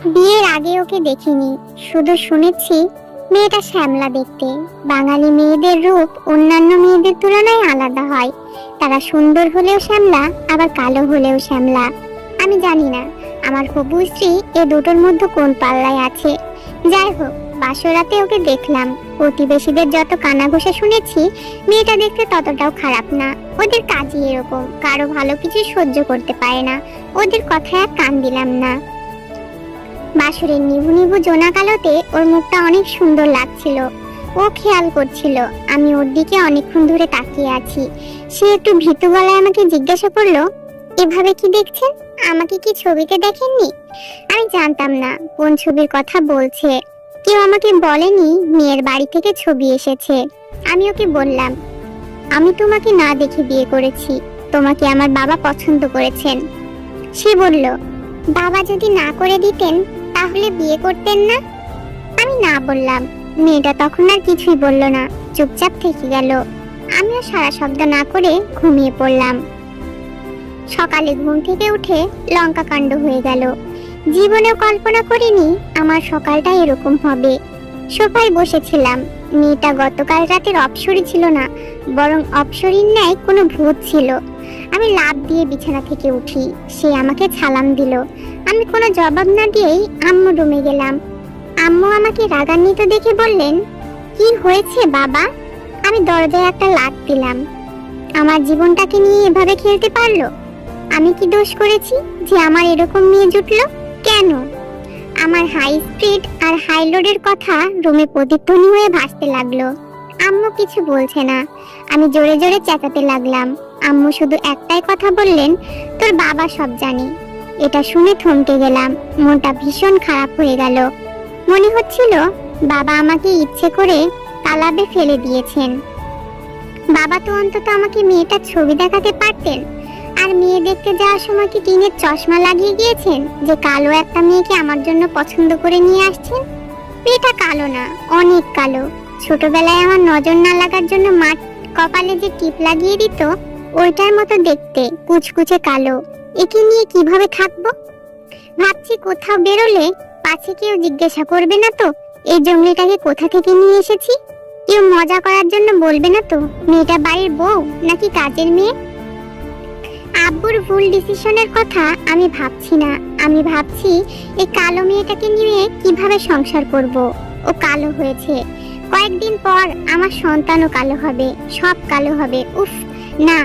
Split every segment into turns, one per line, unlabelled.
বিয়ের আগে ওকে দেখিনি, শুধু শুনেছি মেয়েটা শ্যামলা দেখতে। বাঙালি মেয়েদের রূপ অন্যান্য মেয়েদের তুলনায় আলাদা হয়। তারা সুন্দর হলেও শ্যামলা, আবার কালো হলেও শ্যামলা। আমি জানি না আমার হবু স্ত্রী এ দুটোর মধ্যে কোন পাল্লায় আছে। যাই হোক, বাসরাতে ওকে দেখলাম। প্রতিবেশীদের যত কানাঘুষা শুনেছি, মেয়েটা দেখতে ততটাও খারাপ না। ওদের কাজই এরকম, কারো ভালো কিছু সহ্য করতে পারে না। ওদের কথায় আর কান দিলাম না। বাসুরের নিভু নিভু জোনাক আলোতে ওর মুখটা অনেক সুন্দর লাগছিল। ও খেয়াল করছিল আমি ওর দিকে অনেকক্ষণ ধরে তাকিয়ে আছি। সে একটু ভীতু গলায় আমাকে জিজ্ঞাসা করলো, এভাবে কি দেখছেন? আমাকে কি ছবিতে দেখেননি? আমি জানতাম না কোন ছবির কথা বলছে। কেউ আমাকে বলেনি মেয়ের বাড়ি থেকে ছবি এসেছে। আমি ওকে বললাম, আমি তোমাকে না দেখে বিয়ে করেছি, তোমাকে আমার বাবা পছন্দ করেছেন। সে বলল, বাবা যদি না করে দিতেন তাহলে বিয়ে করতেন না? আমি না বললাম। মেয়েটা তখন আর কিছুই বলল না, চুপচাপ থেকে গেল। আমিও সারা শব্দ না করে ঘুমিয়ে পড়লাম। সকালে ঘুম থেকে উঠে লঙ্কা কাণ্ড হয়ে গেল। জীবনেও কল্পনা করিনি আমার সকালটা এরকম হবে। সোফায় বসেছিলাম। মেয়েটা গতকাল রাতের অপসরী ছিল না, বরং অপসরীর ন্যায় কোনো ভূত ছিল। আমি লাফ দিয়ে বিছানা থেকে উঠি। সে আমাকে সালাম দিল। আমি কোনো জবাব না দিয়েই আম্মু রুমে গেলাম। আম্মু আমাকে রাগান্বিত দেখে বললেন, কি হয়েছে বাবা? আমি দরজায় একটা লাথ দিলাম। আমার জীবনটাকে নিয়ে এভাবে খেলতে পারলো? আমি কি দোষ করেছি যে আমার এরকম মেয়ে জুটলো? কেন? আমার হাই স্পিড আর হাই লোডের কথা রুমে প্রতিধ্বনি হয়ে ভাসতে লাগলো। আম্মু কিছু বলছে না। আমি জোরে জোরে চেঁচাতে লাগলাম। আম্মু শুধু একটাই কথা বললেন, তোর বাবা সব জানে। এটা শুনে থমকে গেলাম। মনটা ভীষণ খারাপ হয়ে গেল। মনে হচ্ছিল বাবা আমাকে ইচ্ছে করে তালাবে ফেলে দিয়েছেন। বাবা তো অন্তত আমাকে মেয়েটার ছবি দেখাতে পারতেন। আর মেয়ে দেখতে যাওয়ার সময় কি টিনের চশমা লাগিয়ে গিয়েছেন যে কালো একটা মেয়েকে আমার জন্য পছন্দ করে নিয়ে আসছেন? মেয়েটা কালো না, অনেক কালো। ছোটবেলায় আমার নজর না লাগার জন্য মা কপালে যে টিপ লাগিয়ে দিত, ওইটার মতো দেখতে, কুচকুচে কালো। একে নিয়ে কিভাবে থাকবো? ভাবছি কোথাও বেরোলে পাছে কেউ জিজ্ঞাসা করবে না তো এই জঙ্গলিটাকে কোথা থেকে নিয়ে এসেছি? কেউ মজা করার জন্য বলবে না তো মেয়েটা বাড়ির বউ নাকি কাজের মেয়ে? আব্বুর ভুল ডিসিশনের কথা আমি ভাবছি না। আমি ভাবছি এই কালো মেয়েটাকে নিয়ে কিভাবে সংসার করব। ও কালো হয়েছে, কয়েকদিন পর আমার সন্তানও কালো হবে, সব কালো হবে। উফ না,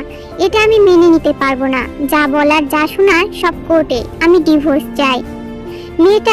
এটা আমি মেনে নিতে পারবো না। যা বলার যা শোনার সব কোর্টে। আমি ডিভোর্স চাই। মেয়েটা